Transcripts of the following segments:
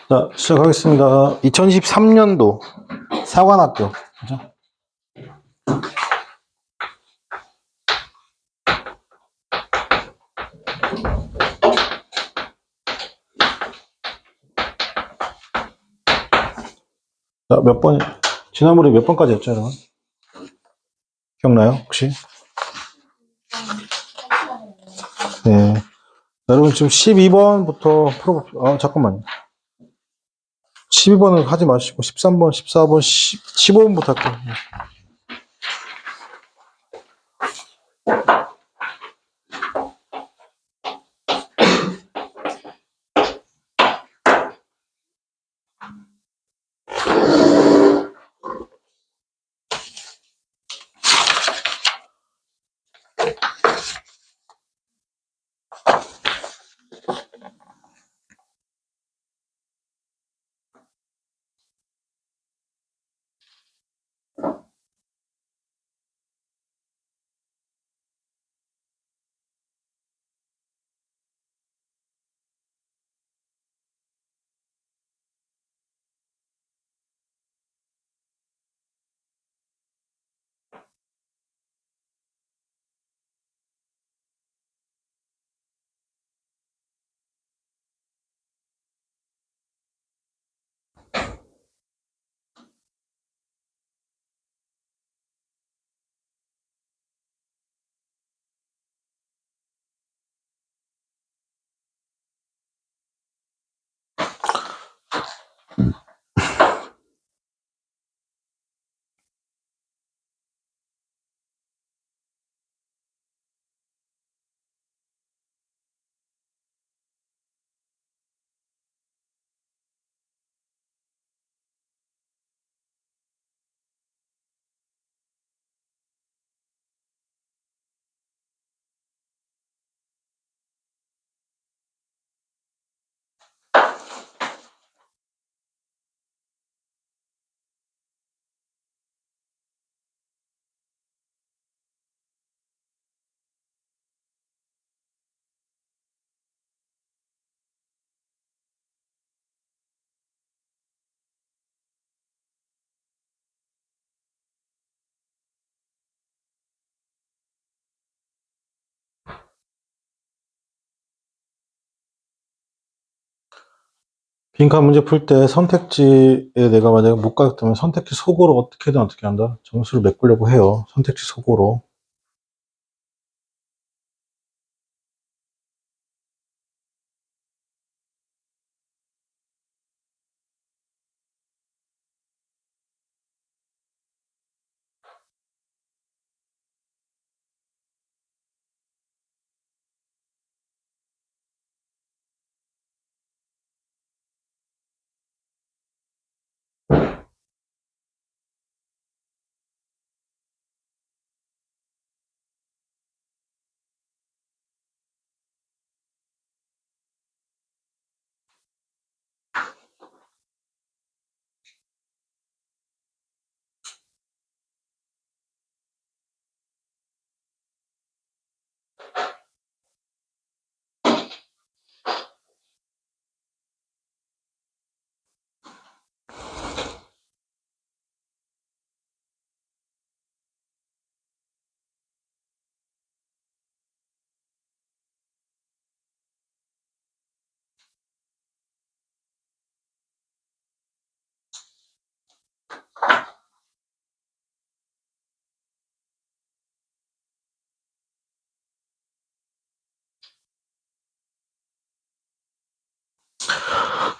자, 시작하겠습니다. 2023년도 사관학교. 그죠? 자, 몇 번, 지난번에 몇 번까지 했죠, 여러분? 기억나요, 혹시? 네. 자, 여러분, 지금 12번부터 풀어봅시다. 잠깐만요. 12번은 하지 마시고, 13번, 14번, 15번부터 할게요. 빈칸 문제 풀 때 선택지에 내가 만약에 못 가겠다면 선택지 속으로 어떻게든 어떻게 한다? 점수를 메꾸려고 해요. 선택지 속으로.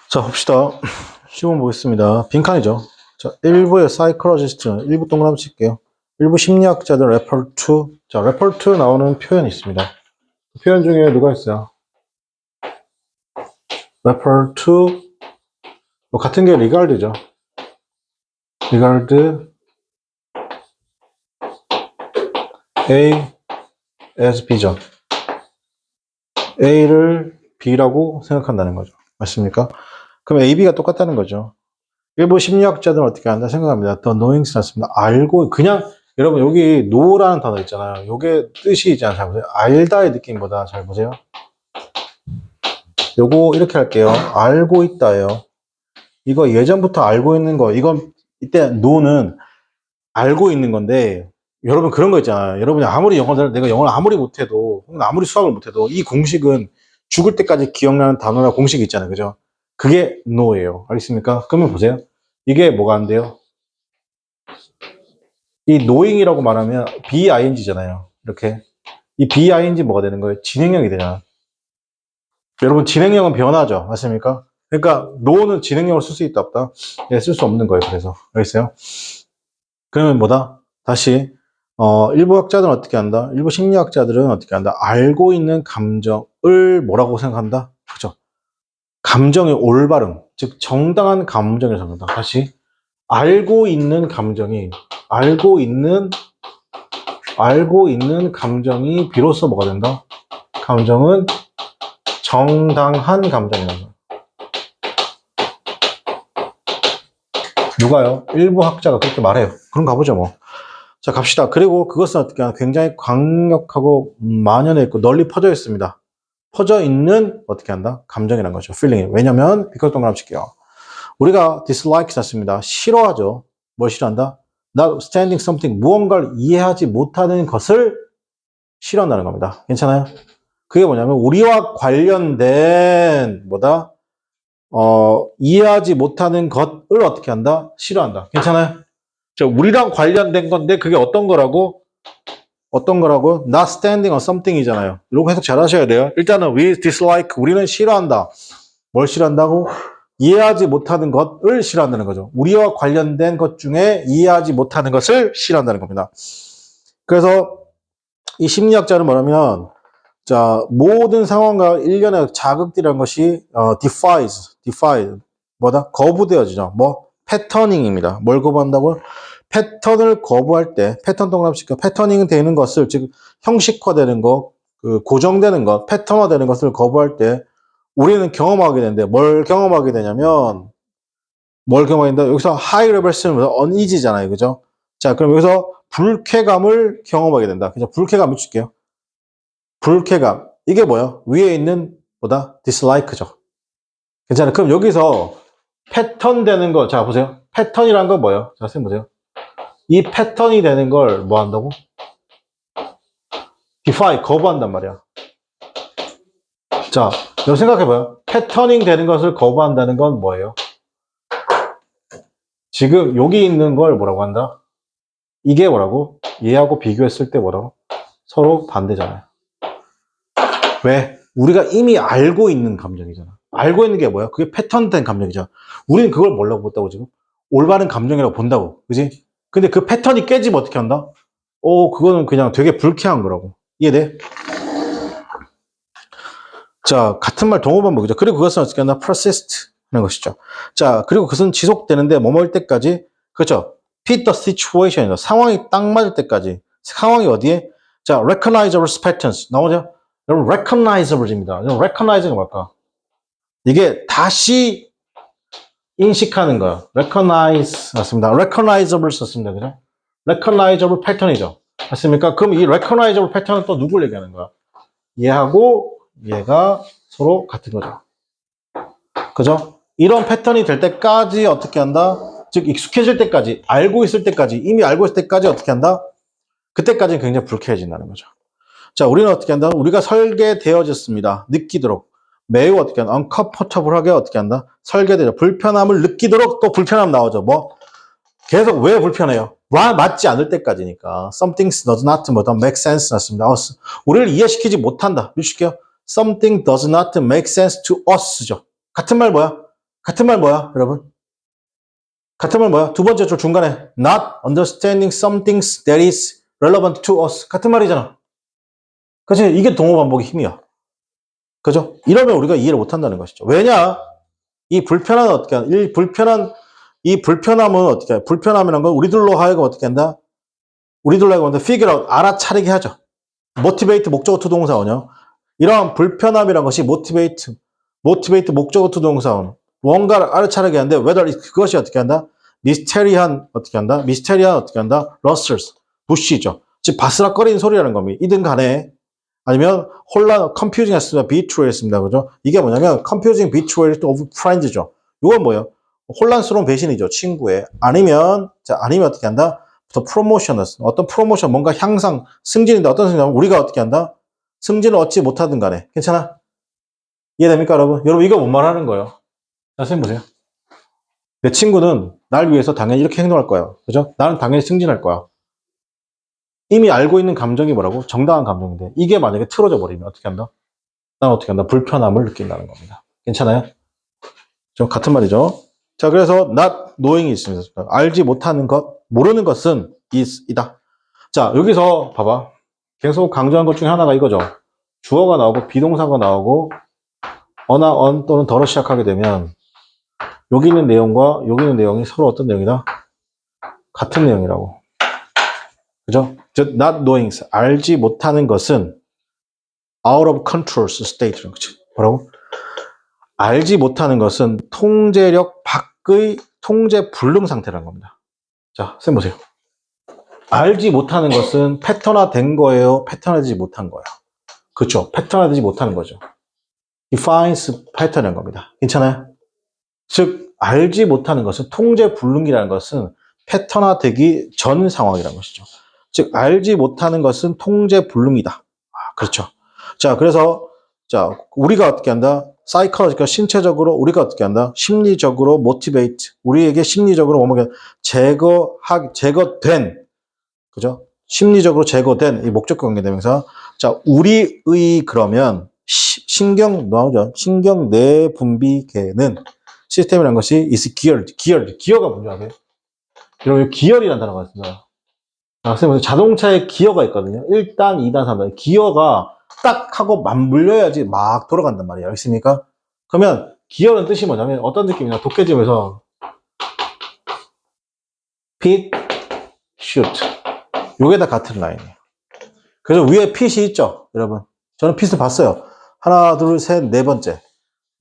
자, 봅시다. 시험 보겠습니다. 빈칸이죠. 자, 1부의 사이콜로지스트는 1부 동그라미 칠게요. 1부 심리학자들 레퍼 투. 자, 레퍼 투 나오는 표현이 있습니다. 그 표현 중에 누가 있어요? 레퍼 투. 뭐 같은 게 리가르드죠. 리가르드 A as B죠. A를 B라고 생각한다는 거죠. 맞습니까? 그럼 A, B가 똑같다는 거죠. 일부 심리학자들은 어떻게 한다 생각합니다. The knowing's 낫습니다. 알고, 그냥, 여러분, 여기 know라는 단어 있잖아요. 요게 뜻이 있잖아요. 잘 보세요. 알다의 느낌보다 잘 보세요. 요거 이렇게 할게요. 알고 있다예요. 이거 예전부터 알고 있는 거, 이건, 이때 know는 알고 있는 건데, 여러분 그런 거 있잖아요. 여러분이 아무리 내가 영어를 아무리 못해도, 아무리 수학을 못해도, 이 공식은 죽을 때까지 기억나는 단어나 공식이 있잖아요. 그죠? 그게 know예요. 알겠습니까? 그러면 보세요. 이게 뭐가 안 돼요? 이 knowing이라고 말하면 BING잖아요. 이렇게. 이 BING 뭐가 되는 거예요? 진행형이 되잖아. 여러분, 진행형은 변하죠. 맞습니까? 그러니까, know는 진행형을 쓸 수 있다, 없다? 예, 쓸 수 없는 거예요. 그래서. 알겠어요? 그러면 뭐다? 다시, 일부 학자들은 어떻게 한다? 일부 심리학자들은 어떻게 한다? 알고 있는 감정을 뭐라고 생각한다? 그죠? 감정의 올바름, 즉, 정당한 감정을 생각한다. 다시, 알고 있는 감정이, 알고 있는 감정이 비로소 뭐가 된다? 감정은 정당한 감정이라는 거예요. 누가요? 일부 학자가 그렇게 말해요. 그럼 가보죠, 뭐. 자, 갑시다. 그리고 그것은 어떻게 하나 굉장히 강력하고 만연해 있고 널리 퍼져 있습니다. 퍼져 있는 어떻게 한다? 감정이라는 거죠. feeling. 왜냐면 비커 동그라미 칠게요. 우리가 dislike 샀습니다. 싫어하죠. 뭘 싫어한다? not standing something. 무언가를 이해하지 못하는 것을 싫어한다는 겁니다. 괜찮아요? 그게 뭐냐면 우리와 관련된 뭐다? 이해하지 못하는 것을 어떻게 한다? 싫어한다. 괜찮아요? 자, 우리랑 관련된 건데 그게 어떤 거라고? 어떤 거라고? Not standing on something이잖아요. 이런 해석 잘 하셔야 돼요. 일단은 we dislike, 우리는 싫어한다. 뭘 싫어한다고? 이해하지 못하는 것을 싫어한다는 거죠. 우리와 관련된 것 중에 이해하지 못하는 것을 싫어한다는 겁니다. 그래서 이 심리학자는 뭐냐면 자, 모든 상황과 일련의 자극들이라는 것이 defy 뭐다? 거부되어지죠. 뭐 패터닝입니다. 뭘 거부한다고요? 패턴을 거부할 때 패턴 동그라미치고 패터닝 되는 것을 즉 형식화되는 것, 그 고정되는 것, 패턴화되는 것을 거부할 때 우리는 경험하게 되는데 뭘 경험하게 되냐면 뭘 경험하게 된다? 여기서 high level 쓰면 uneasy잖아요. 그죠? 자, 그럼 여기서 불쾌감을 경험하게 된다. 그죠? 불쾌감을 줄게요. 불쾌감. 이게 뭐야? 위에 있는 보다 dislike죠. 괜찮아요. 그럼 여기서 패턴 되는 거, 자, 보세요. 패턴이란 건 뭐예요? 자, 선생님 보세요. 이 패턴이 되는 걸 뭐 한다고? defy, 거부한단 말이야. 자, 여러분 생각해봐요. 패터닝 되는 것을 거부한다는 건 뭐예요? 지금 여기 있는 걸 뭐라고 한다? 이게 뭐라고? 얘하고 비교했을 때 뭐라고? 서로 반대잖아요. 왜? 우리가 이미 알고 있는 감정이잖아. 알고 있는 게 뭐야? 그게 패턴된 감정이잖아. 우리는 그걸 뭐라고 본다고 지금? 올바른 감정이라고 본다고. 그지? 근데 그 패턴이 깨지면 어떻게 한다? 그거는 그냥 되게 불쾌한 거라고. 이해돼? 자, 같은 말 동호 반복이죠. 그리고 그것은 어떻게 하나? persist 하는 것이죠. 자, 그리고 그것은 지속되는데 뭐뭐일 때까지, 그렇죠? fit the situation이죠. 상황이 딱 맞을 때까지. 상황이 어디에? 자, recognizable patterns. 나오죠? 여러분, recognizable입니다. 여러분, recognize가 뭘까? 이게 다시 인식하는 거야. recognize, 맞습니다. recognizable 썼습니다. 그죠? recognizable pattern이죠. 맞습니까? 그럼 이 recognizable pattern은 또 누굴 얘기하는 거야? 얘하고 얘가 서로 같은 거죠. 그죠? 이런 패턴이 될 때까지 어떻게 한다? 즉, 익숙해질 때까지, 알고 있을 때까지, 이미 알고 있을 때까지 어떻게 한다? 그때까지는 굉장히 불쾌해진다는 거죠. 자, 우리는 어떻게 한다? 우리가 설계되어졌습니다. 느끼도록. 매우 어떻게 한다? uncomfortable하게 어떻게 한다? 설계되죠. 불편함을 느끼도록 또 불편함 나오죠. 뭐? 계속 왜 불편해요? 맞지 않을 때까지니까. Something does not make sense 났습니다. 우리를 이해시키지 못한다. 밀실게요. Something does not make sense to us죠. 같은 말 뭐야? 같은 말 뭐야, 여러분? 같은 말 뭐야? 두 번째 줄 중간에 not understanding some things that is relevant to us. 같은 말이잖아. 그치? 이게 동호 반복의 힘이야. 그죠? 이러면 우리가 이해를 못한다는 것이죠. 왜냐? 이 불편함은 어떻게 하나? 이 불편함은 어떻게 해? 불편함이란 건 우리들로 하여금 어떻게 한다? 우리들로 하여금 figure out, 알아차리게 하죠. motivate 목적어 투 동사원이요. 이러한 불편함이란 것이 motivate 목적어 투 동사원. 뭔가를 알아차리게 하는데 whether 그것이 어떻게 한다? 미스테리한 어떻게 한다? rustles, 부시죠. 즉 바스락거리는 소리라는 겁니다. 이든 간에 아니면 혼란, confusing 했습니다. betrayal 했습니다. 그죠? 이게 뭐냐면 confusing betrayal of friends죠. 이건 뭐예요? 혼란스러운 배신이죠. 친구의. 아니면, 자, 아니면 어떻게 한다? 더 프로모션을, 어떤 프로모션, 뭔가 향상, 승진인데 어떤 승진이냐면 우리가 어떻게 한다? 승진을 얻지 못하든 간에. 괜찮아? 이해됩니까, 여러분? 여러분, 이거 뭔 말하는 거예요? 자, 선생님 보세요. 내 친구는 날 위해서 당연히 이렇게 행동할 거야. 그죠? 나는 당연히 승진할 거야. 이미 알고 있는 감정이 뭐라고? 정당한 감정인데. 이게 만약에 틀어져 버리면 어떻게 한다? 난 어떻게 한다? 불편함을 느낀다는 겁니다. 괜찮아요? 좀 같은 말이죠. 자, 그래서 not knowing이 있습니다. 알지 못하는 것, 모르는 것은 is이다. 자, 여기서 봐봐. 계속 강조한 것 중에 하나가 이거죠. 주어가 나오고 비동사가 나오고 어나 언 또는 더로 시작하게 되면 여기 있는 내용과 여기 있는 내용이 서로 어떤 내용이다? 같은 내용이라고. 그죠? 즉, not knowing, 알지 못하는 것은 out of control state라는 거지. 뭐라고? 알지 못하는 것은 통제력 밖의 통제 불능 상태라는 겁니다. 자, 쌤 보세요. 알지 못하는 것은 패턴화된 거예요? 패턴화되지 못한 거예요? 그렇죠. 패턴화되지 못하는 거죠. defines 패턴인 겁니다. 괜찮아요? 즉, 알지 못하는 것은 통제 불능이라는 것은 패턴화되기 전 상황이라는 것이죠. 즉, 알지 못하는 것은 통제 불능이다. 아, 그렇죠. 자, 그래서 자, 우리가 어떻게 한다? 사이컬러지가 신체적으로 우리가 어떻게 한다? 심리적으로 motivate 우리에게 심리적으로 뭐뭐 제거된 그죠? 심리적으로 제거된 이 목적 관계대명사. 자, 우리의 그러면 신경 나오죠. 신경 내분비계는 시스템이라는 것이 is geared. 기어가 뭔지 여러분 기어이라는 단어가 있습니다. 아, 선생님, 자동차에 기어가 있거든요. 1단, 2단, 3단. 기어가 딱 하고 맞물려야지 막 돌아간단 말이에요. 알겠습니까? 그러면 기어는 뜻이 뭐냐면 어떤 느낌이냐. 도깨집에서 pit, shoot. 요게 다 같은 라인이에요. 그래서 위에 핏이 있죠, 여러분. 저는 핏을 봤어요. 하나, 둘, 셋, 네 번째.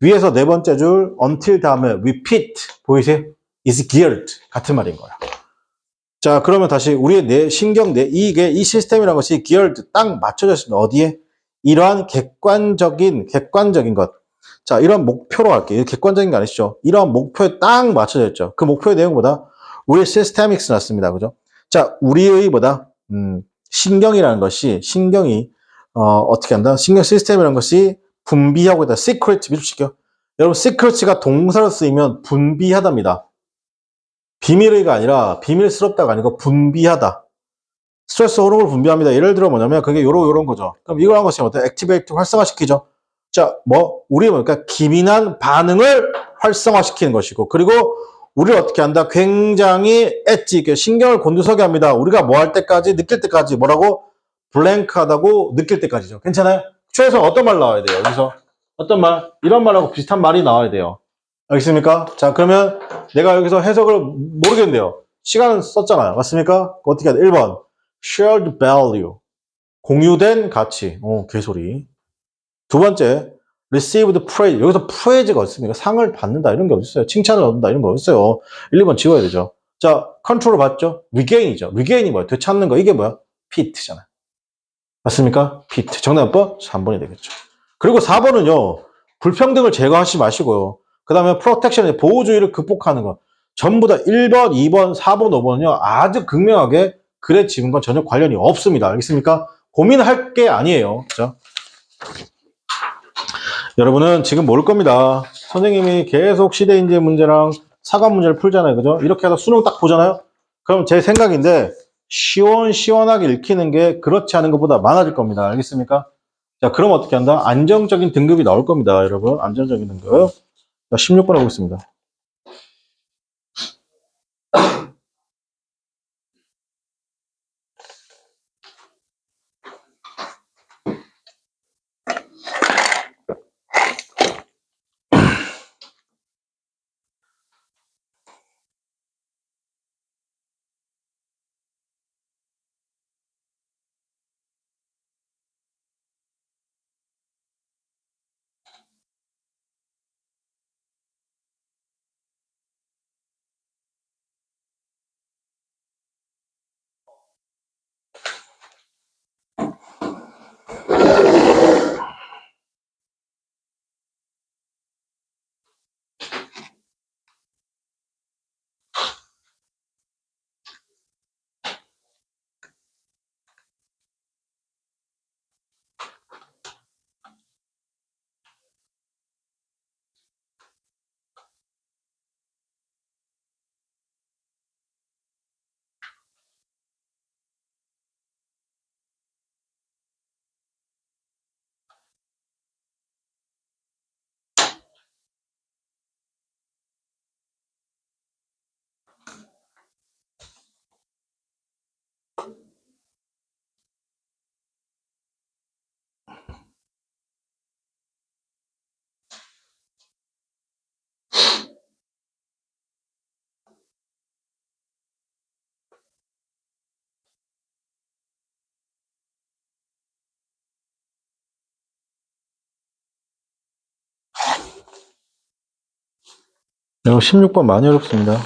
위에서 네 번째 줄 until 다음에 repeat 보이세요? is geared 같은 말인 거야. 자, 그러면 다시 우리의 신경 이게 이 시스템이라는 것이 geared 딱 맞춰져 있습니다. 어디에? 이러한 객관적인 것. 자, 이런 목표로 할게요. 객관적인 거 아니시죠? 이러한 목표에 딱 맞춰져 있죠. 그 목표의 내용보다 우리의 시스테믹스 났습니다. 그죠? 자, 우리의 신경이라는 것이 신경이 어떻게 한다? 신경 시스템이라는 것이 분비하고 있다. 시크릿 밀시켜. 여러분 시크릿가 동사로 쓰이면 분비하답니다. 비밀의가 아니라 비밀스럽다가 아니고 분비하다. 스트레스 호르몬을 분비합니다. 예를 들어 뭐냐면 그게 요런 거죠. 그럼 이걸 한 것이 어때? 액티베이트 활성화시키죠. 자, 우리 뭐니까 기민한 반응을 활성화시키는 것이고 그리고 우리를 어떻게 한다? 굉장히 엣지, 신경을 곤두서게 합니다. 우리가 뭐 할 때까지, 느낄 때까지 뭐라고? 블랭크하다고 느낄 때까지죠. 괜찮아요? 최소 어떤 말 나와야 돼요? 여기서 어떤 말? 이런 말하고 비슷한 말이 나와야 돼요. 알겠습니까? 자, 그러면 내가 여기서 해석을 모르겠는데요. 시간은 썼잖아요. 맞습니까? 어떻게 해야 돼? 1번. shared value. 공유된 가치. 개소리. 두 번째. received praise. 여기서 praise가 어딨습니까? 상을 받는다. 이런 게 어딨어요? 칭찬을 얻는다. 이런 거 어딨어요? 1, 2번 지워야 되죠. 자, 컨트롤을 받죠? regain이죠. regain이 뭐야? 되찾는 거. 이게 뭐야? pit잖아요. 맞습니까? fit. 정답법 3번이 되겠죠. 그리고 4번은요. 불평등을 제거하지 마시고요. 그 다음에 프로텍션의 보호주의를 극복하는 것. 전부 다 1번, 2번, 4번, 5번은요. 아주 극명하게 글의 지문과 전혀 관련이 없습니다. 알겠습니까? 고민할 게 아니에요. 그죠? 여러분은 지금 모를 겁니다. 선생님이 계속 시대인재 문제랑 사과 문제를 풀잖아요. 그죠? 이렇게 해서 수능 딱 보잖아요. 그럼 제 생각인데 시원하게 읽히는 게 그렇지 않은 것보다 많아질 겁니다. 알겠습니까? 자, 그럼 어떻게 한다? 안정적인 등급이 나올 겁니다, 여러분. 안정적인 등급. 자, 16번 하고 있습니다. 이거 16번 많이 어렵습니다.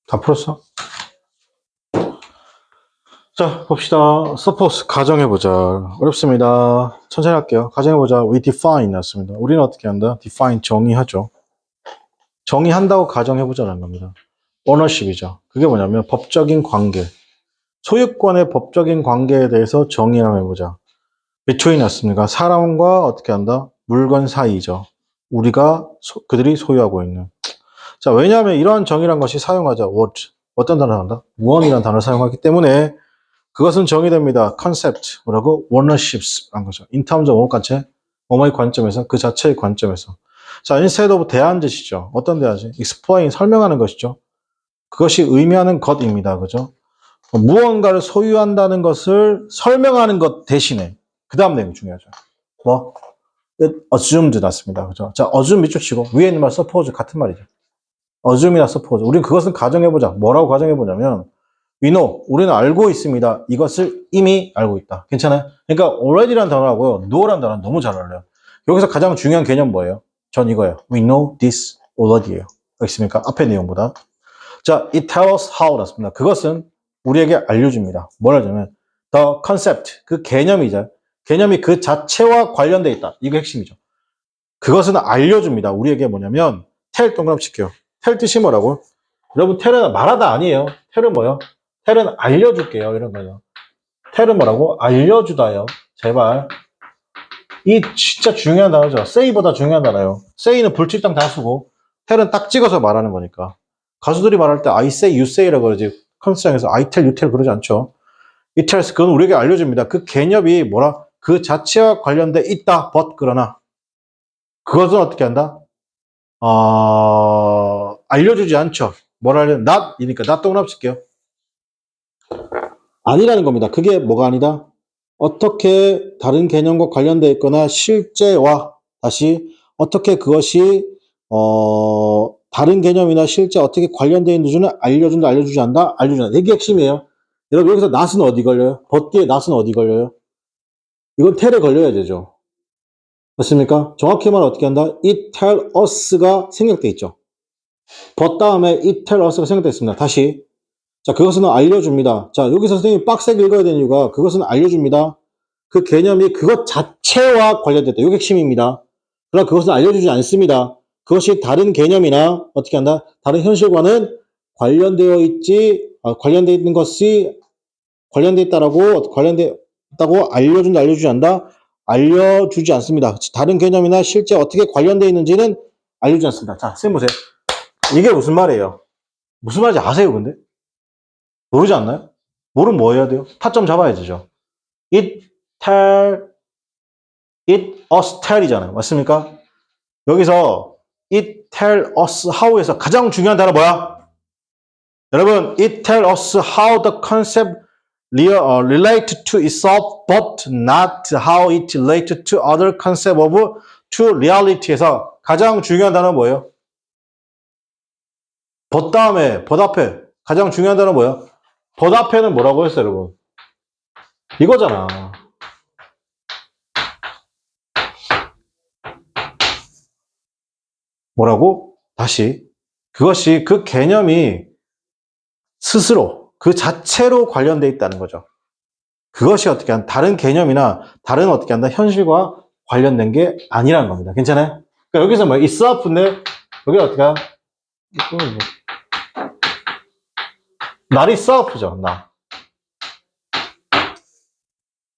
다 풀었어? 자, 봅시다. suppose 가정해보자. 어렵습니다. 천천히 할게요. 가정해보자. we define 났습니다. 우리는 어떻게 한다? define 정의하죠. 정의한다고 가정해보자는 겁니다. ownership이죠. 그게 뭐냐면 법적인 관계. 소유권의 법적인 관계에 대해서 정의를 한번 해보자. between 났습니까? 사람과 어떻게 한다? 물건 사이죠. 우리가 그들이 소유하고 있는. 자, 왜냐하면 이러한 정의란 것이 사용하자. what. 어떤 단어를 한다? 원이라는 단어를 사용하기 때문에 그것은 정의됩니다. concept, 뭐라고? ownerships 한 거죠. in terms of 뭐의 뭐뭐의 관점에서, 그 자체의 관점에서. 자, instead of 대한 뜻이죠. 어떤 대한지? explain, 설명하는 것이죠. 그것이 의미하는 것입니다. 그죠? 무언가를 소유한다는 것을 설명하는 것 대신에, 그 다음 내용이 중요하죠. 뭐? it assumed 났습니다. 그죠? 자, assume 밑줄 치고, 위에 있는 말 suppose 같은 말이죠. assume이나 suppose. 우린 그것은 가정해보자. 뭐라고 가정해보냐면, we know, 우리는 알고 있습니다. 이것을 이미 알고 있다. 괜찮아요? 그러니까 already라는 단어하고요. know라는 단어는 너무 잘 어울려요. 여기서 가장 중요한 개념 뭐예요? 전 이거예요. We know this already예요. 알겠습니까? 앞에 내용보다. 자, it tells us how 였습니다. 그것은 우리에게 알려줍니다. 뭘 알려주면 the concept, 그 개념이죠. 개념이 그 자체와 관련돼 있다. 이게 핵심이죠. 그것은 알려줍니다. 우리에게 뭐냐면 tell 동그라미 칠게요. tell 뜻이 뭐라고? 여러분 tell은 말하다 아니에요. tell은 뭐요? tell은 알려줄게요. 이런 거예요. tell은 뭐라고? 알려주다요. 제발. 이 진짜 중요한 단어죠. say보다 중요한 단어예요. say는 불칠당 다수고 tell은 딱 찍어서 말하는 거니까. 가수들이 말할 때 I say, you say라고 그러지. 컨스장에서 I tell, you tell 그러지 않죠. It tells, 그건 우리에게 알려줍니다. 그 개념이 뭐라? 그 자체와 관련돼 있다. but 그러나 그것은 어떻게 한다? 알려주지 않죠. 뭐라 하려? not 이니까 not 동그라미 칠게요. 아니라는 겁니다. 그게 뭐가 아니다? 어떻게 다른 개념과 관련돼 있거나 실제와 다시 어떻게 그것이 다른 개념이나 실제 어떻게 관련되어 있는지는 알려준다, 알려주지 않는다, 알려준다. 이게 핵심이에요. 여러분 여기서 낫은 어디 걸려요? 벗 뒤에 낫은 어디 걸려요? 이건 텔에 걸려야 되죠. 맞습니까? 정확히 말하면 어떻게 한다? it tell us가 생략돼 있죠. 벗 다음에 it tell us가 생략돼 있습니다. 다시. 자, 그것은 알려줍니다. 자, 여기서 선생님이 빡세게 읽어야 되는 이유가 그것은 알려줍니다. 그 개념이 그것 자체와 관련됐다. 이게 핵심입니다. 그러나 그것은 알려주지 않습니다. 그것이 다른 개념이나 어떻게 한다? 다른 현실과는 관련되어 있지, 관련되어 있는 것이 관련되어 있다라고, 관련되어 있다고 알려준다, 알려주지 않는다? 알려주지 않습니다. 다른 개념이나 실제 어떻게 관련되어 있는지는 알려주지 않습니다. 자, 선생님 보세요. 이게 무슨 말이에요? 무슨 말인지 아세요, 근데? 모르지 않나요? 모르면 뭐 해야 돼요? 타점 잡아야 되죠. It tell, it us tell이잖아요. 맞습니까? 여기서 it tell us how에서 가장 중요한 단어 뭐야? 여러분, it tell us how the concept relate to itself, but not how it relate to other concept of to reality에서 가장 중요한 단어 뭐예요? but 다음에, but 앞에 가장 중요한 단어 뭐예요? but 앞에는 뭐라고 했어요, 여러분? 이거잖아. 뭐라고? 다시. 그것이 그 개념이 스스로, 그 자체로 관련돼 있다는 거죠. 그것이 어떻게 한 다른 개념이나 다른 어떻게 한다 현실과 관련된 게 아니라는 겁니다. 괜찮아요? 그러니까 여기서 뭐 itself인데 여기 어떻게 한 not itself죠. 나.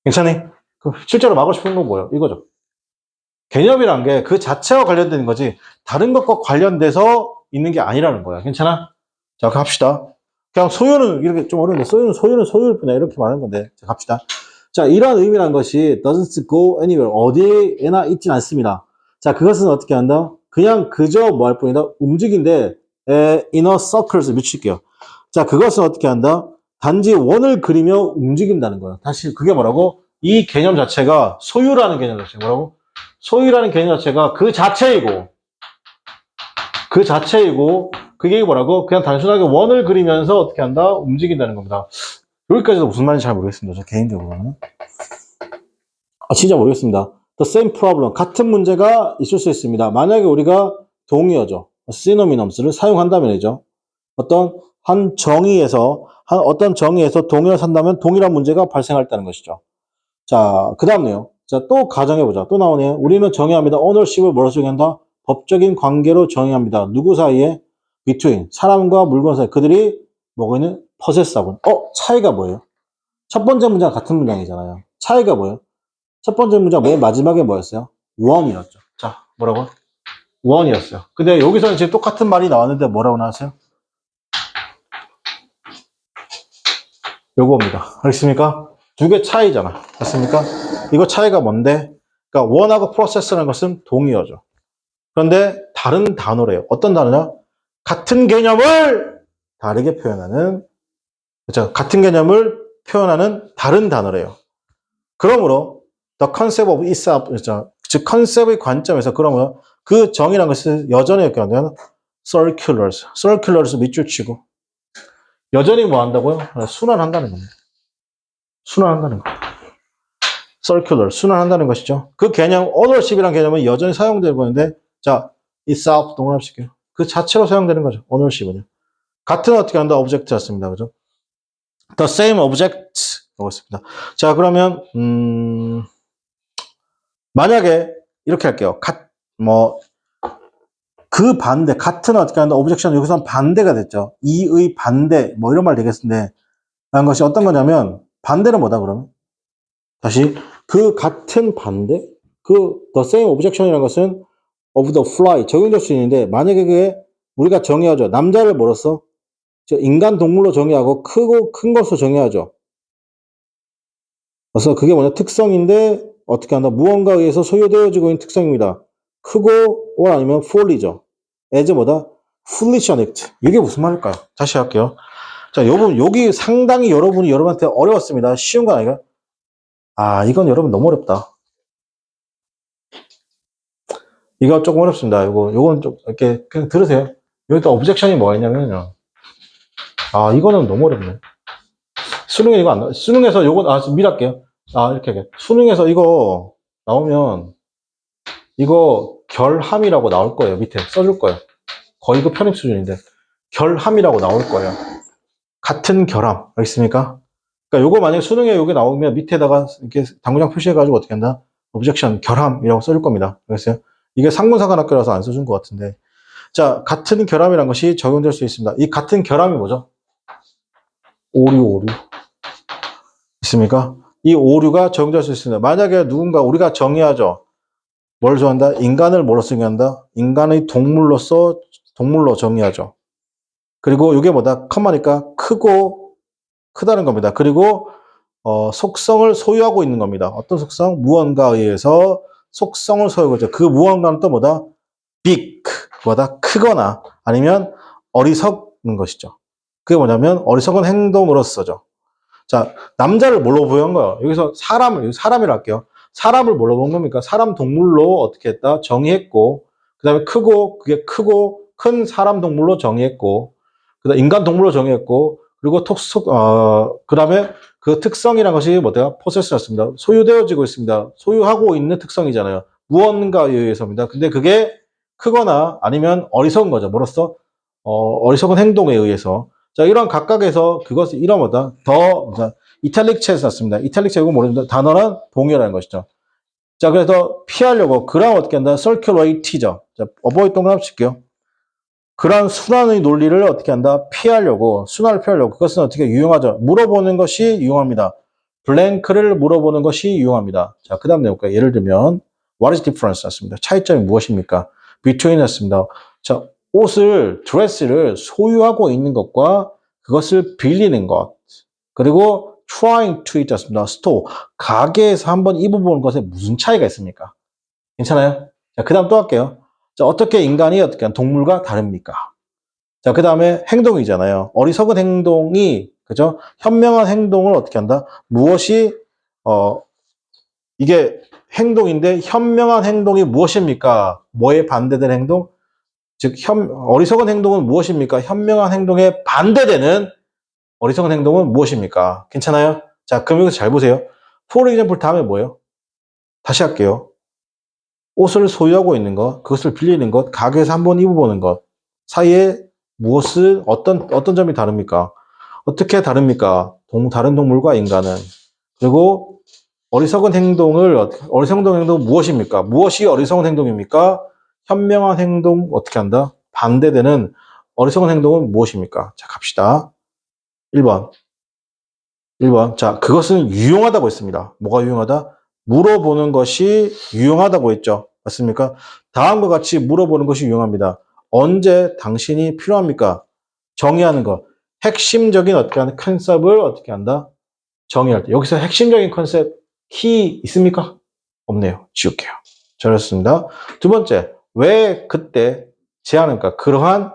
괜찮니? 실제로 막고 싶은 건 뭐예요? 이거죠. 개념이란 게 그 자체와 관련되는 거지 다른 것과 관련돼서 있는 게 아니라는 거야. 괜찮아? 자, 갑시다. 그냥 소유는 이렇게 좀 어려운데 소유는 소유일 뿐이야. 이렇게 말하는 건데. 자, 갑시다. 자, 이런 의미란 것이 doesn't go anywhere. 어디에나 있진 않습니다. 자, 그것은 어떻게 한다? 그냥 그저 뭐 할 뿐이다. 움직인데 inner circles 미칠게요. 자, 그것은 어떻게 한다? 단지 원을 그리며 움직인다는 거예요. 다시 그게 뭐라고? 이 개념 자체가 소유라는 개념 자체 뭐라고? 소유라는 개념 자체가 그 자체이고 그게 뭐라고? 그냥 단순하게 원을 그리면서 어떻게 한다? 움직인다는 겁니다. 여기까지도 무슨 말인지 잘 모르겠습니다. 저 개인적으로는. 진짜 모르겠습니다. The same problem. 같은 문제가 있을 수 있습니다. 만약에 우리가 동의어죠. synonyms를 사용한다면이죠. 어떤 정의에서 동의어를 산다면 동일한 문제가 발생할다는 것이죠. 자, 그 다음에요. 자, 또 가정해보자. 또 나오네요. 우리는 정의합니다. ownership을 뭐로 정의한다? 법적인 관계로 정의합니다. 누구 사이에? between. 사람과 물건 사이. 그들이 먹는 possess하고. 차이가 뭐예요? 첫 번째 문장 같은 문장이잖아요. 차이가 뭐예요? 첫 번째 문장 맨 마지막에 뭐였어요? one이었죠. 자, 뭐라고? one이었어요. 근데 여기서는 지금 똑같은 말이 나왔는데 뭐라고 나왔어요? 요겁니다. 알겠습니까? 두 개 차이잖아. 맞습니까? 이거 차이가 뭔데? 그러니까 one하고 process라는 것은 동의어죠. 그런데 다른 단어래요. 어떤 단어냐? 같은 개념을 다르게 표현하는, 그렇죠? 같은 개념을 표현하는 다른 단어래요. 그러므로 the concept of itself, 그렇죠? 즉 컨셉의 관점에서 그러면 그 정의라는 것은 여전히 이렇게 하면 circulars 밑줄 치고 여전히 뭐 한다고요? 순환한다는 겁니다. 순환한다는 거. circular, 순환한다는 것이죠. 그 개념, ownership이라는 개념은 여전히 사용되고 있는데, 자, itself 동그라미칠게요. 그 자체로 사용되는 거죠. ownership은요. 같은 어떻게 한다? object였습니다. 그죠? the same object. 보겠습니다. 자, 그러면, 만약에, 이렇게 할게요. 그 반대, 같은 어떻게 한다? objection, 여기서는 반대가 됐죠. 이의 반대, 뭐 이런 말 되겠는데, 라는 것이 어떤 거냐면, 반대는 뭐다, 그러면? 다시, 그 같은 반대? the same objection이라는 것은 of the fly, 적용될 수 있는데, 만약에 그게 우리가 정의하죠. 남자를 뭐로써? 인간 동물로 정의하고, 크고 큰 것으로 정의하죠. 그래서 그게 뭐냐? 특성인데, 어떻게 한다? 무언가에 의해서 소유되어지고 있는 특성입니다. 크고, 아니면 fall이죠. as 뭐다? foolish on it. 이게 무슨 말일까요? 다시 할게요. 자, 여기 상당히 여러분한테 어려웠습니다. 쉬운 건 아니가? 이건 여러분 너무 어렵다. 이거 조금 어렵습니다. 요건 좀, 이렇게, 그냥 들으세요. 여기 또 오브젝션이 뭐가 있냐면요. 이거는 너무 어렵네. 수능에 이거 안 나와. 수능에서 요거, 미랄게요. 이렇게. 수능에서 이거 나오면, 이거 결함이라고 나올 거예요. 밑에 써줄 거예요. 거의 그 편입 수준인데. 결함이라고 나올 거예요. 같은 결함. 알겠습니까? 그러니까 요거 만약에 수능에 요게 나오면 밑에다가 이렇게 당구장 표시해가지고 어떻게 한다? 오브젝션, 결함이라고 써줄 겁니다. 알겠어요? 이게 상문사관학교라서 안 써준 것 같은데. 자, 같은 결함이란 것이 적용될 수 있습니다. 이 같은 결함이 뭐죠? 오류. 있습니까? 이 오류가 적용될 수 있습니다. 만약에 우리가 정의하죠. 뭘 정한다? 인간을 뭐로 정의한다? 인간의 동물로 정의하죠. 그리고 이게 뭐다? 컴마니까 크다는 겁니다. 그리고 속성을 소유하고 있는 겁니다. 어떤 속성? 무언가에 의해서 속성을 소유하고 있죠. 그 무언가는 또 뭐다? big. 뭐다? 크거나 아니면 어리석은 것이죠. 그게 뭐냐면 어리석은 행동으로서죠. 자, 남자를 뭘로 부여한 거예요? 여기서 사람이라 할게요. 사람을 뭘로 본 겁니까? 사람 동물로 어떻게 했다? 정의했고, 그 다음에 그게 크고, 큰 사람 동물로 정의했고, 그 다음에 인간 동물로 정의했고, 그리고 그 다음에 그 특성이란 것이 뭐다? 포세스였습니다. 소유되어지고 있습니다. 소유하고 있는 특성이잖아요. 무언가에 의해서입니다. 근데 그게 크거나 아니면 어리석은 거죠. 뭐로써? 어리석은 행동에 의해서. 자, 이런 각각에서 그것을 이런 뭐다? 이탈릭 체에 썼습니다. 이탈릭 체 이거 모르는데 단어는 동일한 것이죠. 자, 그래서 피하려고 그럼 어떻게 한다? circulate죠. 자, avoid 동그라미 칠게요. 그런 순환의 논리를 어떻게 한다? 순환을 피하려고. 그것은 어떻게 유용하죠? 물어보는 것이 유용합니다. 블랭크를 물어보는 것이 유용합니다. 자, 그 다음 내볼까요? 예를 들면, what is difference? 였습니다. 차이점이 무엇입니까? between 였습니다. 자, 드레스를 소유하고 있는 것과 그것을 빌리는 것. 그리고 trying to 였습니다. store, 가게에서 한번 입어보는 것에 무슨 차이가 있습니까? 괜찮아요? 자, 그 다음 또 할게요. 자, 어떻게 인간이 어떻게 동물과 다릅니까? 자, 그 다음에 행동이잖아요. 어리석은 행동이, 그죠? 현명한 행동을 어떻게 한다? 어, 이게 행동인데, 현명한 행동이 무엇입니까? 뭐에 반대되는 행동? 즉, 어리석은 행동은 무엇입니까? 현명한 행동에 반대되는 어리석은 행동은 무엇입니까? 괜찮아요? 자, 그럼 여기서 잘 보세요. For example 다음에 뭐예요? 다시 할게요. 옷을 소유하고 있는 것, 그것을 빌리는 것, 가게에서 한번 입어보는 것 사이에 어떤 점이 다릅니까? 어떻게 다릅니까? 다른 동물과 인간은. 그리고 어리석은 행동은 무엇입니까? 무엇이 어리석은 행동입니까? 현명한 행동, 어떻게 한다? 반대되는 어리석은 행동은 무엇입니까? 자, 갑시다. 1번. 1번. 자, 그것은 유용하다고 했습니다. 뭐가 유용하다? 물어보는 것이 유용하다고 했죠. 맞습니까? 다음과 같이 물어보는 것이 유용합니다. 언제 당신이 필요합니까? 정의하는 것. 핵심적인 어떻게 하는 컨셉을 어떻게 한다? 정의할 때. 여기서 핵심적인 컨셉, 키 있습니까? 없네요. 지울게요. 잘했습니다. 두 번째, 왜 그때 제안할까? 그러한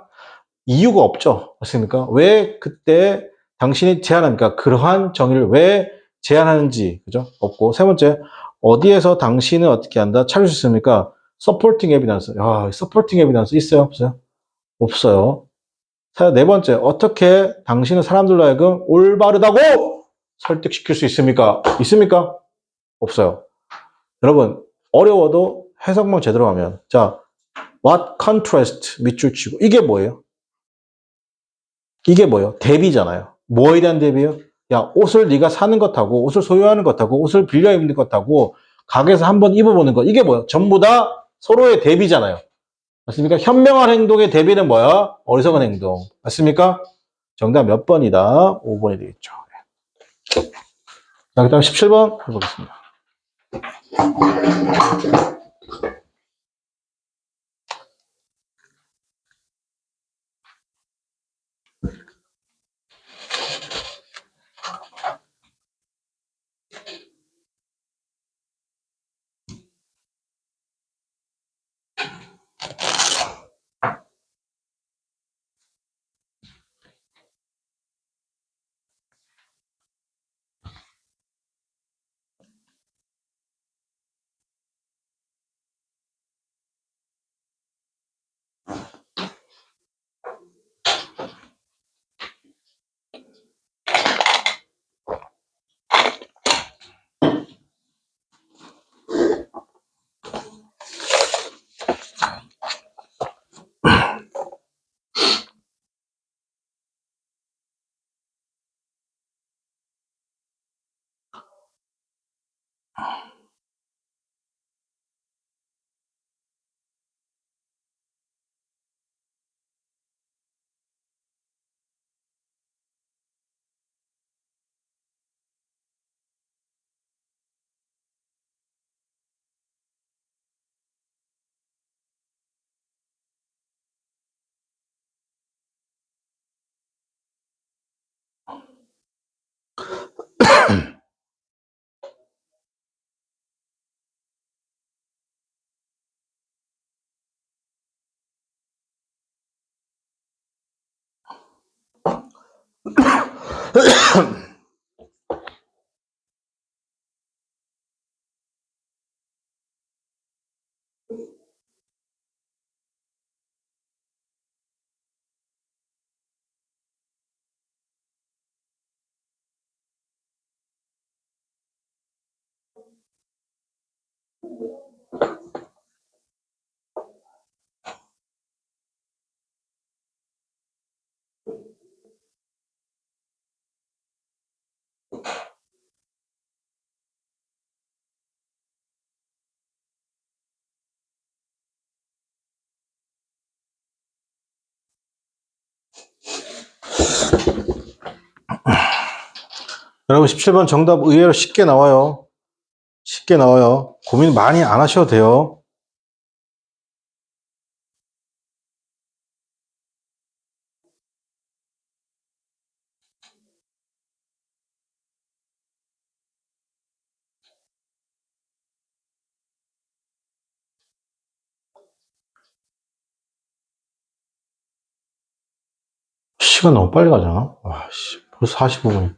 이유가 없죠. 맞습니까? 왜 그때 당신이 제안합니까? 그러한 정의를 왜 제안하는지, 그죠? 없고. 세 번째, 어디에서 당신은 어떻게 한다? 찾을 수 있습니까? 서포팅 에비던스. 서포팅 에비던스 있어요? 없어요? 없어요. 자, 네 번째, 어떻게 당신은 사람들로 하여금 올바르다고 설득시킬 수 있습니까? 있습니까? 없어요. 여러분, 어려워도 해석만 제대로 하면. 자, what contrast 밑줄 치고. 이게 뭐예요? 이게 뭐예요? 대비잖아요. 뭐에 대한 대비요? 야, 옷을 네가 사는 것하고 옷을 소유하는 것하고 옷을 빌려 입는 것하고 가게에서 한번 입어보는 것. 이게 뭐예요? 전부 다 서로의 대비잖아요. 맞습니까? 현명한 행동의 대비는 뭐야? 어리석은 행동. 맞습니까? 정답 몇 번이다? 5번이 되겠죠. 자, 그다음 17번 해보겠습니다. 여러분 17번 정답 의외로 쉽게 나와요. 쉽게 나와요. 고민 많이 안 하셔도 돼요. 시간 너무 빨리 가잖아. 와, 씨, 벌써 45분.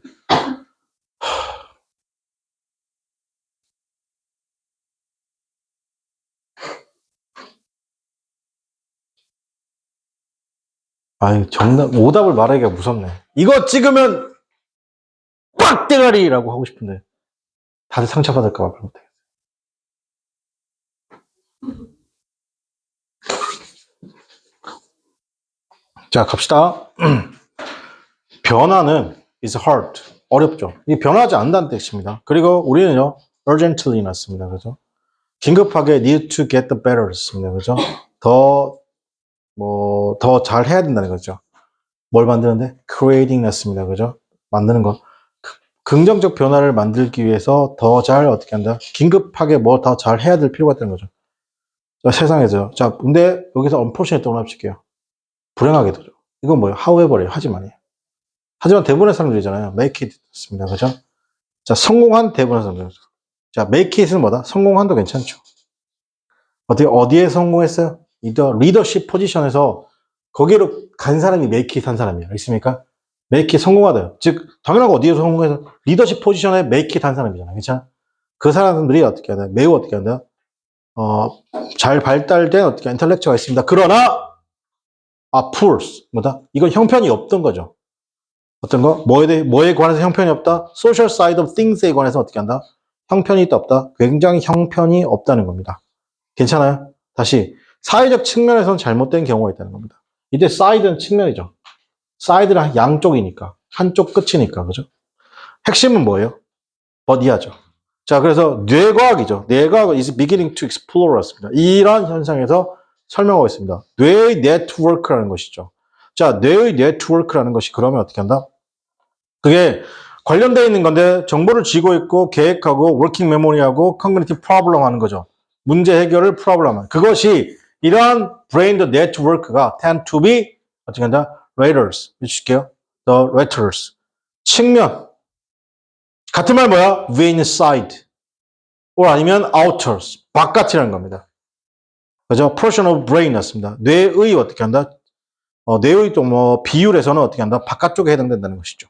아유, 정답, 오답을 말하기가 무섭네. 이거 찍으면 빡대가리라고 하고 싶은데. 다들 상처받을까봐 말 못해. 자, 갑시다. 변화는 is hard. 어렵죠. 이 변하지 않는다는 뜻입니다. 그리고 우리는요, urgently 났습니다. 그죠? 긴급하게 need to get the better 습니다. 그죠? 더 잘 해야 된다는 거죠. 뭘 만드는데? creating 났습니다. 그죠? 만드는 거. 긍정적 변화를 만들기 위해서 더 잘 어떻게 한다? 긴급하게 뭐 더 잘 해야 될 필요가 있다는 거죠. 자, 세상에서. 자, 근데 여기서 unfortunate 또 합칠게요. 불행하게도죠. 이건 뭐예요? however예요. 하지만이에요. 하지만 대부분의 사람들이잖아요. make it 습니다. 그죠? 자, 성공한 대부분의 사람들. 자, make it은 뭐다? 성공한도 괜찮죠. 어디에 성공했어요? 리더십 포지션에서 거기로 간 사람이 make it 한 사람이에요. 알겠습니까? make it 성공하다. 즉, 당연하고 어디에서 성공해서 리더십 포지션에 make it 한 사람이잖아요. 괜찮아? 그 사람들이 어떻게 한다? 매우 어떻게 한다? 잘 발달된 어떻게 인텔렉처가 있습니다. 그러나, poor. 뭐다? 이건 형편이 없던 거죠. 어떤 거? 뭐에 관해서 형편이 없다? social side of things에 관해서 어떻게 한다? 형편이 없다? 굉장히 형편이 없다는 겁니다. 괜찮아요? 다시 사회적 측면에서는 잘못된 경우가 있다는 겁니다. 이때 사이드는 측면이죠. 사이드는 양쪽이니까 한쪽 끝이니까 그죠? 핵심은 뭐예요? 버디하죠. 자, 그래서 뇌과학이죠. 뇌과학은 is beginning to explore였습니다. 이런 현상에서 설명하고 있습니다. 뇌의 네트워크라는 것이죠. 자, 뇌의 네트워크라는 것이 그러면 어떻게 한다? 그게 관련되어 있는 건데 정보를 쥐고 있고 계획하고 워킹 메모리하고 커그니티브 프로블럼 하는 거죠. 문제 해결을 프로블럼 하는 그것이 이러한 브레인 네트워크가 tend to be 어떻게 한다? raters. 해줄게요. The raters. 측면. 같은 말 뭐야? inside. or 아니면 outers. 바깥이라는 겁니다. 그죠? portion of brain 였습니다. 뇌의 어떻게 한다? 뇌의 또 뭐 비율에서는 어떻게 한다? 바깥쪽에 해당된다는 것이죠.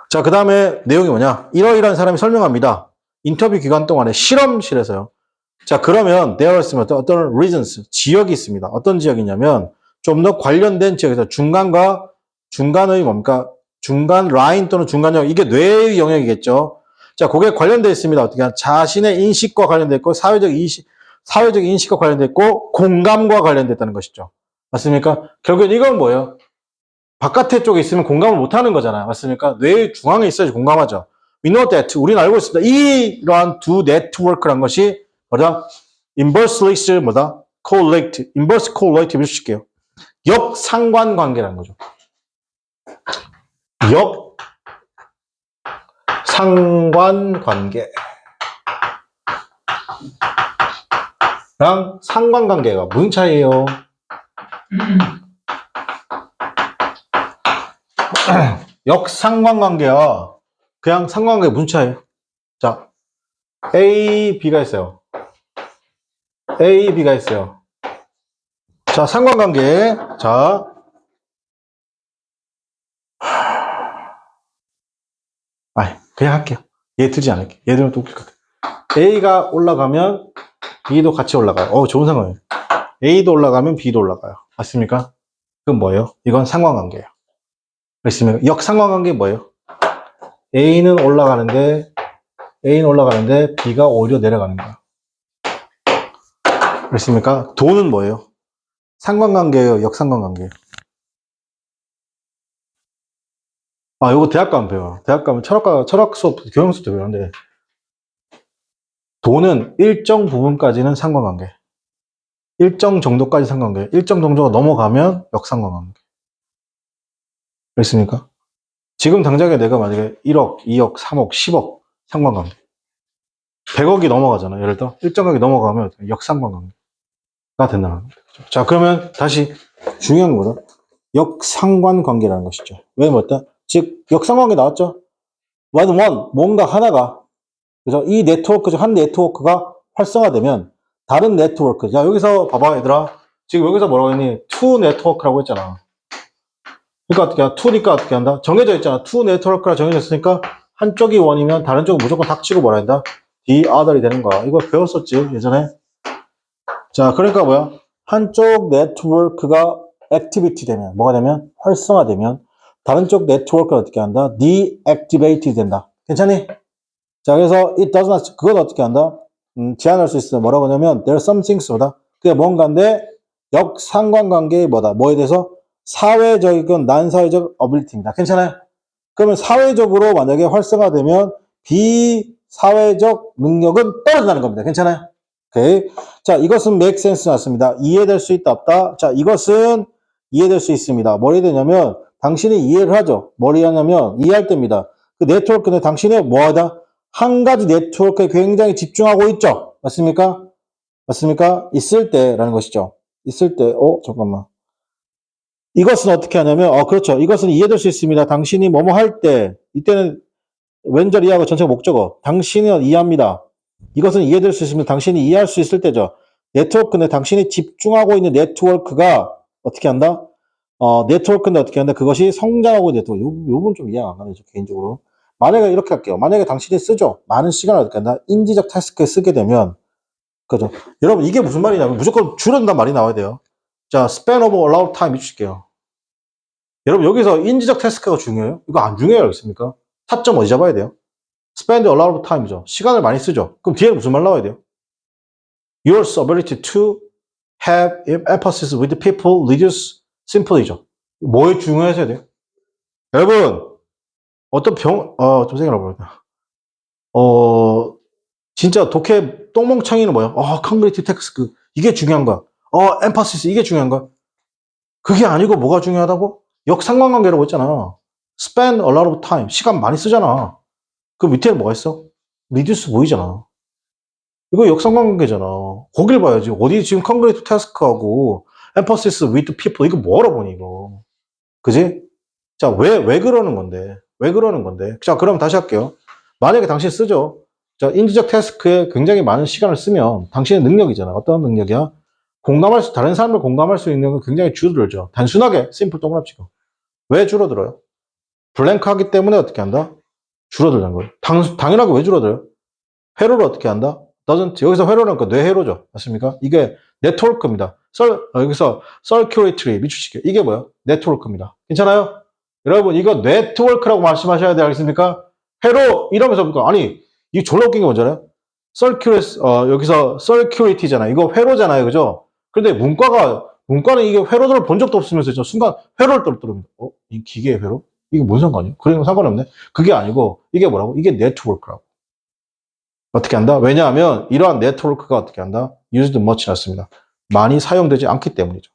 자, 그 다음에 내용이 뭐냐? 이러이러한 사람이 설명합니다. 인터뷰 기간 동안에 실험실에서요. 자, 그러면 there are 어떤 reasons, 지역이 있습니다. 어떤 지역이냐면 좀 더 관련된 지역에서 중간의 뭡니까? 중간 라인 또는 중간 영역, 이게 뇌의 영역이겠죠. 자, 그게 관련되어 있습니다. 어떻게 하냐? 자신의 인식과 관련되어 있고 사회적 인식과 관련되어 있고 공감과 관련됐다는 것이죠. 맞습니까? 결국엔 이건 뭐예요? 바깥에 쪽에 있으면 공감을 못 하는 거잖아요. 맞습니까? 뇌의 중앙에 있어야지 공감하죠. We know that. 우리는 알고 있습니다. 이러한 두 네트워크란 것이 뭐다? inversely 뭐다? correlate. inverse correlate 해주실게요. 역상관관계라는 거죠. 역상관관계랑 상관관계가 무슨 차이예요? 역상관관계와 그냥 상관관계 무슨 차이예요? 자, A, B가 있어요. A, B가 있어요. 자, 상관관계. 자, 그냥 할게요. 얘 들지 않을게요. 얘들은 또 웃길 것 같아요. A가 올라가면 B도 같이 올라가요. 좋은 상황이에요. A도 올라가면 B도 올라가요. 맞습니까? 그건 뭐예요? 이건 상관관계예요. 그렇습니까? 역상관관계 뭐예요? A는 올라가는데 B가 오히려 내려가는 거예요. 그렇습니까? 도는 뭐예요? 상관관계예요? 역상관관계예요? 요거 대학 가면 배워요. 대학 가면 철학 수업, 교양 수업도 배우는데, 도는 일정 부분까지는 상관관계. 일정 정도까지 상관관계. 일정 정도가 넘어가면 역상관관계. 그렇습니까? 지금 당장에 내가 만약에 1억, 2억, 3억, 10억 상관관계. 100억이 넘어가잖아. 예를 들어. 일정 가격이 넘어가면 역상관관계가 된다는 겁니다. 자, 그러면 다시 중요한 거다. 역상관관계라는 것이죠. 왜 뭐다? 즉, 역상관계 나왔죠? one, 뭔가 하나가, 그죠? 이 네트워크 중 한 네트워크가 활성화되면 다른 네트워크. 자, 여기서 봐봐, 얘들아. 지금 여기서 뭐라고 했니? 투 네트워크라고 했잖아. 그러니까 어떻게 한다? 투니까 어떻게 한다? 정해져 있잖아. 투 네트워크가 정해져 있으니까 한쪽이 원이면 다른 쪽은 무조건 닥치고 뭐라 한다? the other이 되는 거야. 이거 배웠었지, 예전에. 자, 그러니까 뭐야? 한쪽 네트워크가 액티비티 되면, 뭐가 되면? 활성화되면 다른 쪽 네트워크가 어떻게 한다? deactivate 된다. 괜찮니? 자, 그래서 it does not, 그건 어떻게 한다? 제한할 수 있어. 뭐라고 하냐면 there's some things보다 그게 뭔가인데 역상관관계의 뭐다? 뭐에 대해서? 사회적이건 난사회적 어빌리티입니다. 괜찮아요? 그러면 사회적으로 만약에 활성화되면 비사회적 능력은 떨어진다는 겁니다. 괜찮아요? 오케이. 자, 이것은 make sense 났습니다. 이해될 수 있다, 없다? 자, 이것은 이해될 수 있습니다. 뭘 이해되냐면 당신이 이해를 하죠. 뭘 이해하냐면 이해할 때입니다. 그 네트워크는 당신이 뭐하다? 한 가지 네트워크에 굉장히 집중하고 있죠. 맞습니까? 맞습니까? 있을 때라는 것이죠. 있을 때, 잠깐만. 이것은 어떻게 하냐면, 그렇죠. 이것은 이해될 수 있습니다. 당신이 뭐뭐 할 때, 이때는 왼절 이해하고 전체 목적어. 당신은 이해합니다. 이것은 이해될 수 있으면 당신이 이해할 수 있을 때죠. 네트워크는 당신이 집중하고 있는 네트워크가 어떻게 한다? 네트워크인데 어떻게 한다? 그것이 성장하고 있는 네트워크. 요 부분 좀 이해가 안 가네요, 개인적으로. 만약에 이렇게 할게요. 만약에 당신이 쓰죠. 많은 시간을 어떻게 한다? 인지적 태스크에 쓰게 되면, 그죠? 여러분, 이게 무슨 말이냐면 무조건 줄어든다는 말이 나와야 돼요. 자, span of allowed time 해주실게요. 여러분, 여기서 인지적 태스크가 중요해요? 이거 안 중요해요, 알겠습니까? 타점 어디 잡아야 돼요? spend a lot of time이죠. 시간을 많이 쓰죠. 그럼 뒤에는 무슨 말 나와야 돼요? Your ability to have emphasis with people reduce simply죠. 뭐에 중요해서 해야 돼요? 여러분, 어떤 좀 생각해보자. 진짜 독해 똥멍청이는 뭐야? cognitive task. 이게 중요한 거야. emphasis. 이게 중요한 거야. 그게 아니고 뭐가 중요하다고? 역상관관계라고 했잖아. spend a lot of time. 시간 많이 쓰잖아. 그 밑에는 뭐가 있어? reduce 보이잖아. 이거 역상관계잖아. 거길 봐야지. 어디 지금 cognitive task하고 emphasis with people 이거 뭐하러 보니 이거. 그지? 자, 왜 그러는 건데? 왜 그러는 건데? 자, 그럼 다시 할게요. 만약에 당신 쓰죠. 자, 인지적 태스크에 굉장히 많은 시간을 쓰면 당신의 능력이잖아. 어떤 능력이야? 다른 사람을 공감할 수 있는 건 굉장히 줄어들죠. 단순하게, 심플 동그랗지고. 왜 줄어들어요? 블랭크 하기 때문에 어떻게 한다? 줄어들는 거예요. 당연하게 왜 줄어들어요? 회로를 어떻게 한다? doesn't. 여기서 회로는 그 뇌회로죠. 맞습니까? 이게 네트워크입니다. 여기서 circulatory, 미추시개. 이게 뭐야? 네트워크입니다. 괜찮아요? 여러분, 이거 네트워크라고 말씀하셔야 돼요. 알겠습니까? 회로, 이러면서, 아니, 이 졸라 웃긴 게 뭔지 알아요? 여기서 circularity잖아. 이거 회로잖아요. 그죠? 근데 문과는 이게 회로들을 본 적도 없으면서 순간 회로를 떨어뜨립니다. 이 기계의 회로? 이게 뭔 상관이에요? 그런 건 상관이 없네. 그게 아니고, 이게 뭐라고? 이게 네트워크라고. 어떻게 한다? 왜냐하면 이러한 네트워크가 어떻게 한다? used much 났습니다. 많이 사용되지 않기 때문이죠.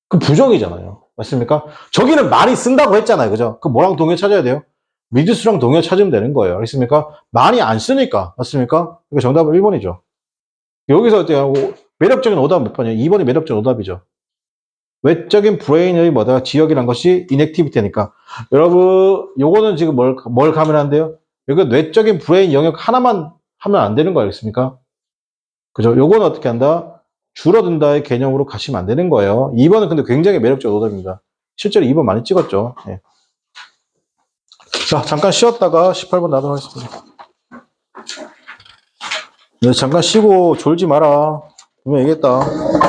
그 부정이잖아요. 맞습니까? 저기는 많이 쓴다고 했잖아요. 그죠? 그 뭐랑 동의 찾아야 돼요? 미드스랑 동의 찾으면 되는 거예요. 알겠습니까? 많이 안 쓰니까. 맞습니까? 그러니까 정답은 1번이죠. 여기서 매력적인 오답 몇 번이에요? 2번이 매력적인 오답이죠. 외적인 브레인의 뭐다? 지역이란 것이 인액티비티니까. 여러분, 요거는 지금 뭘 가면한데요? 여기 뇌적인 브레인 영역 하나만 하면 안 되는 거 알겠습니까? 그죠? 요거는 어떻게 한다? 줄어든다의 개념으로 가시면 안 되는 거예요. 2번은 근데 굉장히 매력적 오답입니다. 실제로 2번 많이 찍었죠. 네. 자, 잠깐 쉬었다가 18번 나도록 하겠습니다. 네, 잠깐 쉬고 졸지 마라. 분명 얘기했다.